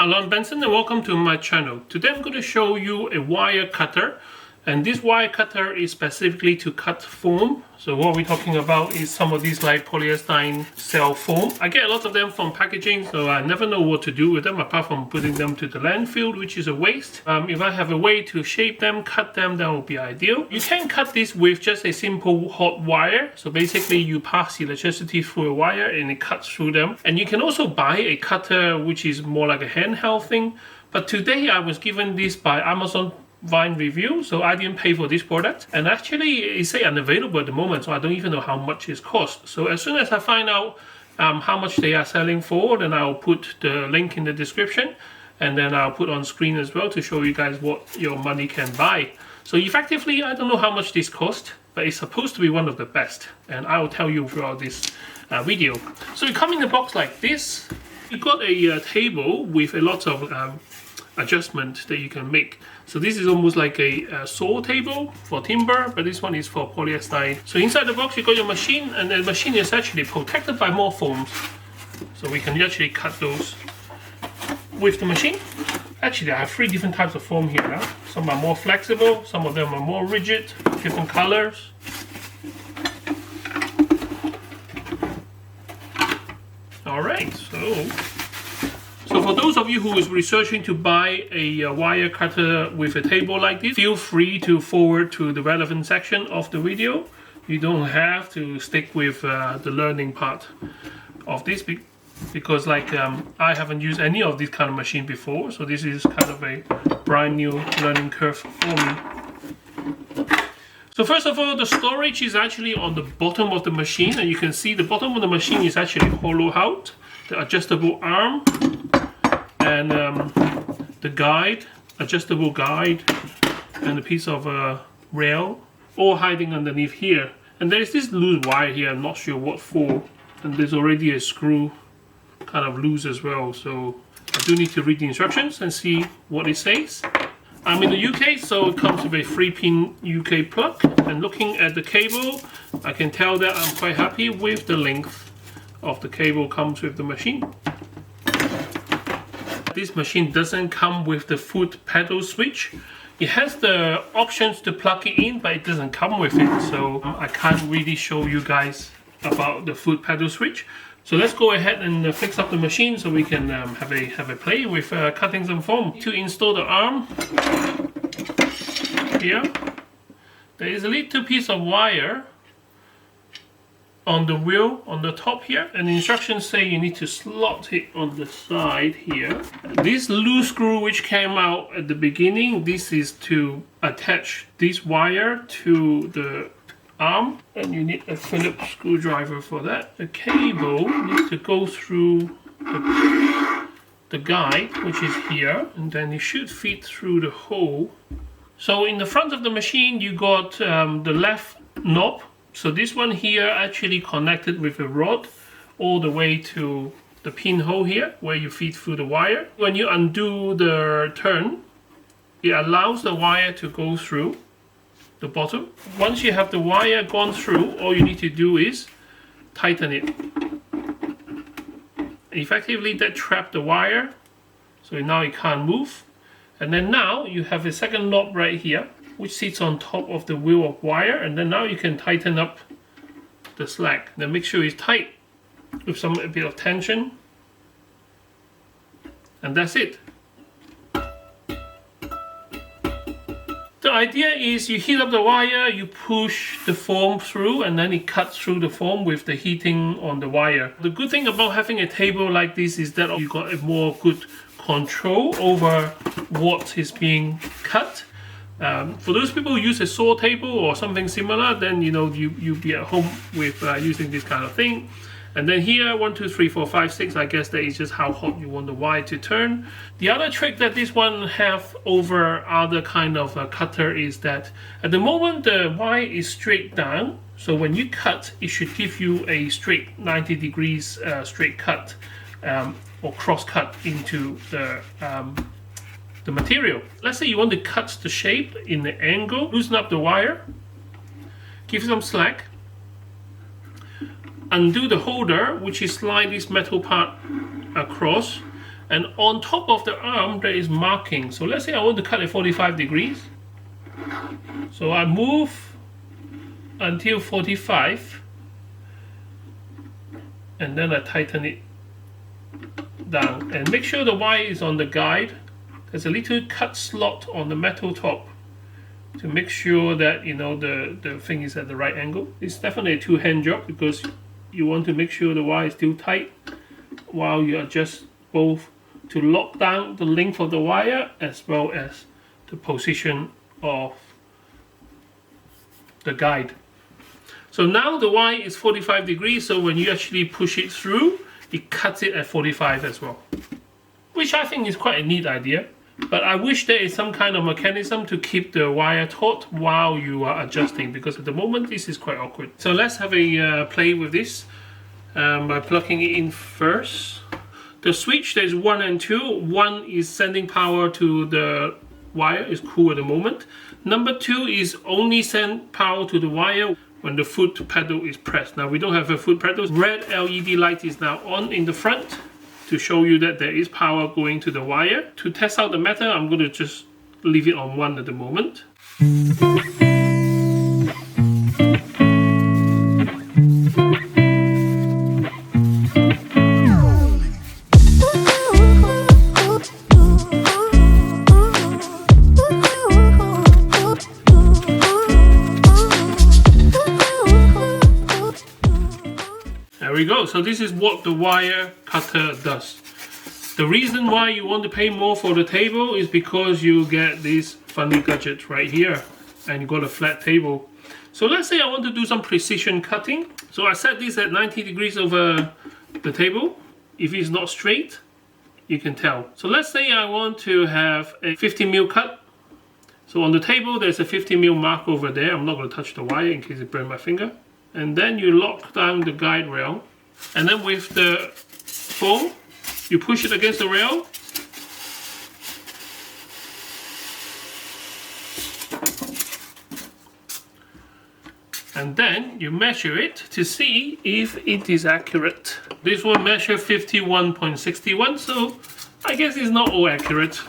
Hello, I'm Benson and welcome to my channel. Today I'm going to show you a wire cutter, and this wire cutter is specifically to cut foam. So what we're talking about is some of these like polyester cell foam. I get a lot of them from packaging, so I never know what to do with them apart from putting them to the landfill, which is a waste. If I have a way to shape them, cut them, that would be ideal. You can cut this with just a simple hot wire. So basically you pass electricity through a wire and it cuts through them. And you can also buy a cutter which is more like a handheld thing. But today I was given this by Amazon Vine review, so I didn't pay for this product, and actually it's unavailable at the moment, so I don't even know how much it costs. So as soon as I find out how much they are selling for, then I'll put the link in the description, and then I'll put on screen as well to show you guys what your money can buy. So effectively, I don't know how much this cost, but it's supposed to be one of the best, and I will tell you throughout this video. So it comes in a box like this. You got a table with a lot of adjustment that you can make. So this is almost like a saw table for timber, but this one is for polyester. So inside the box you got your machine, and the machine is actually protected by more foams. So we can actually cut those with the machine. Actually I have 3 different types of foam here. Some are more flexible, some of them are more rigid, different colors. Alright, so for those of you who is researching to buy a wire cutter with a table like this, feel free to forward to the relevant section of the video. You don't have to stick with the learning part of this because like I haven't used any of this kind of machine before, so this is kind of a brand new learning curve for me. So first of all, the storage is actually on the bottom of the machine, and you can see the bottom of the machine is actually hollowed out. The adjustable arm and the guide, adjustable guide, and a piece of rail, all hiding underneath here. And there's this loose wire here, I'm not sure what for, and there's already a screw kind of loose as well, so I do need to read the instructions and see what it says. I'm in the UK, so it comes with a 3-pin UK plug, and looking at the cable, I can tell that I'm quite happy with the length of the cable comes with the machine. This machine doesn't come with the foot pedal switch. It has the options to plug it in, but it doesn't come with it, so I can't really show you guys about the foot pedal switch. So let's go ahead and fix up the machine so we can have a play with cutting some foam. To install the arm here, there is a little piece of wire on the wheel on the top here, and the instructions say you need to slot it on the side here. This loose screw which came out at the beginning, this is to attach this wire to the arm, and you need a Phillips screwdriver for that. The cable needs to go through the guide, which is here, and then it should fit through the hole. So in the front of the machine you got the left knob. So this one here actually connected with a rod all the way to the pinhole here where you feed through the wire. When you undo the turn, it allows the wire to go through the bottom. Once you have the wire gone through, all you need to do is tighten it. Effectively that trapped the wire, so now it can't move. And then now you have a second knob right here which sits on top of the wheel of wire, and then now you can tighten up the slack. Then make sure it's tight with a bit of tension, and that's it. The idea is you heat up the wire, you push the foam through, and then it cuts through the foam with the heating on the wire. The good thing about having a table like this is that you got a more good control over what is being cut. For those people who use a saw table or something similar, then you know you'll be at home with using this kind of thing. And then here 1, 2, 3, 4, 5, 6, I guess that is just how hot you want the wire to turn. The other trick that this one have over other kind of cutter is that at the moment the wire is straight down, so when you cut it should give you a straight 90 degrees straight cut or cross cut into the material. Let's say you want to cut the shape in the angle, loosen up the wire, give some slack, undo the holder, which is slide this metal part across, And on top of the arm there is marking. So let's say I want to cut at 45 degrees. So I move until 45 and then I tighten it down, and make sure the wire is on the guide. There's a little cut slot on the metal top to make sure that, you know, the thing is at the right angle. It's definitely a two-hand job because you want to make sure the wire is still tight while you adjust both to lock down the length of the wire as well as the position of the guide. So now the wire is 45 degrees, so when you actually push it through, it cuts it at 45 as well, which I think is quite a neat idea. But I wish there is some kind of mechanism to keep the wire taut while you are adjusting, because at the moment this is quite awkward. So let's have a play with this by plugging it in first. The switch, there's 1 and 2. 1 is sending power to the wire, is cool at the moment. Number 2 is only send power to the wire when the foot pedal is pressed. Now we don't have a foot pedal. Red LED light is now on in the front to show you that there is power going to the wire. To test out the matter, I'm going to just leave it on 1 at the moment. There we go. So this is what the wire cutter does. The reason why you want to pay more for the table is because you get this funny gadget right here and you got a flat table. So let's say I want to do some precision cutting. So I set this at 90 degrees over the table. If it's not straight, you can tell. So let's say I want to have a 50mm cut. So on the table there's a 50mm mark over there. I'm not going to touch the wire in case it burns my finger. And then you lock down the guide rail, and then with the foam you push it against the rail, and then you measure it to see if it is accurate. This one measures 51.61, so I guess it's not all accurate.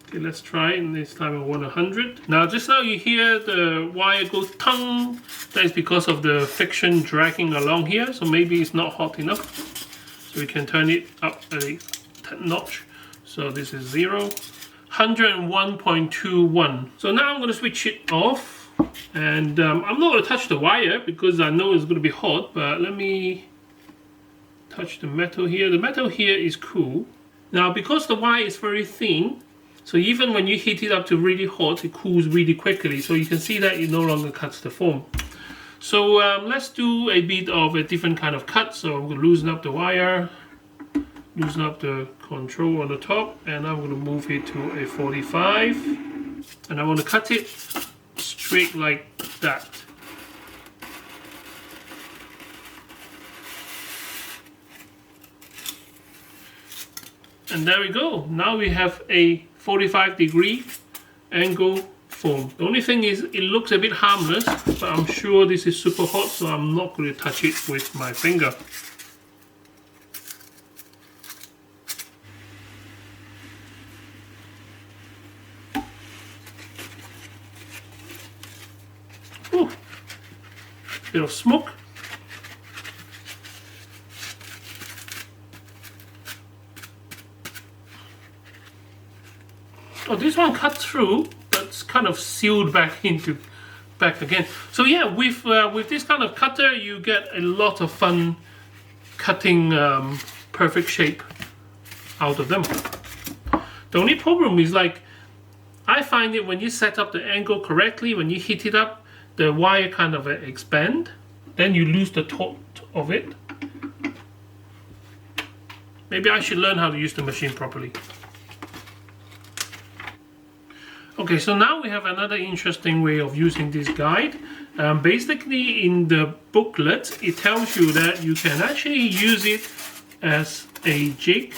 Okay, let's try, and this time I want 100. Now just now you hear the wire go tung. That is because of the friction dragging along here, so maybe it's not hot enough. So we can turn it up a notch. So this is 0. 101.21. So now I'm going to switch it off, and I'm not going to touch the wire because I know it's going to be hot, but let me touch the metal here. The metal here is cool. Now because the wire is very thin, so even when you heat it up to really hot, it cools really quickly. So you can see that it no longer cuts the foam. So let's do a bit of a different kind of cut. So I'm going to loosen up the wire, loosen up the control on the top, and I'm going to move it to a 45. And I want to cut it straight like that. And there we go. Now we have a 45-degree angle foam. The only thing is it looks a bit harmless, but I'm sure this is super hot, so I'm not going to touch it with my finger. Ooh, bit of smoke. Oh, this one cut through, but it's kind of sealed back again. So yeah, with this kind of cutter, you get a lot of fun cutting perfect shape out of them. The only problem is, like, I find it when you set up the angle correctly, when you heat it up, the wire kind of expand. Then you lose the taut of it. Maybe I should learn how to use the machine properly. Okay, so now we have another interesting way of using this guide. Basically, in the booklet, it tells you that you can actually use it as a jig.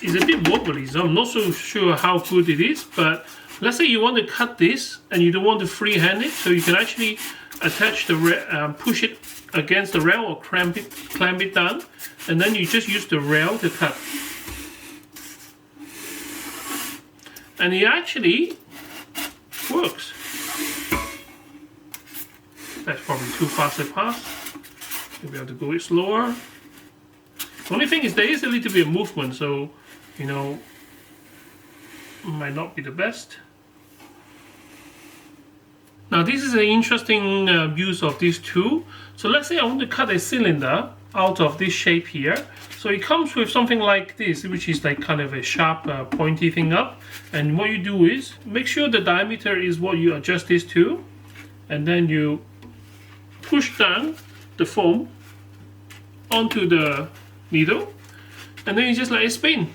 It's a bit wobbly, so I'm not so sure how good it is, but let's say you want to cut this and you don't want to freehand it, so you can actually attach the push it against the rail or clamp it down, and then you just use the rail to cut. and it actually works. That's probably too fast a pass. Maybe I have to go it slower. The only thing is there is a little bit of movement, so you know, might not be the best. Now this is an interesting use of this tool. So let's say I want to cut a cylinder out of this shape here. So it comes with something like this, which is like kind of a sharp pointy thing up. And what you do is make sure the diameter is what you adjust this to, and then you push down the foam onto the needle, and then you just let it spin.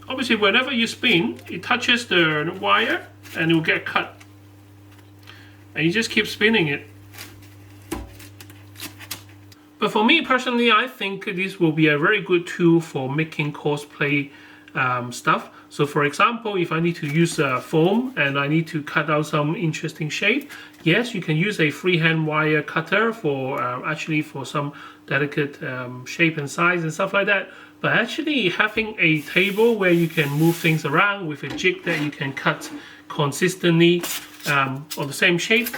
Obviously whenever you spin, it touches the wire and it will get cut, and you just keep spinning it. But for me personally, I think this will be a very good tool for making cosplay stuff. So for example, if I need to use foam and I need to cut out some interesting shape, yes, you can use a freehand wire cutter for actually for some delicate shape and size and stuff like that. But actually having a table where you can move things around with a jig that you can cut consistently on the same shape,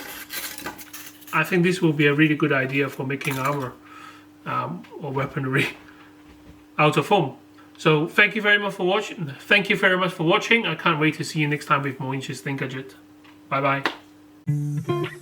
I think this will be a really good idea for making armor or weaponry out of foam. So thank you very much for watching. I can't wait to see you next time with more interesting gadget. Bye bye.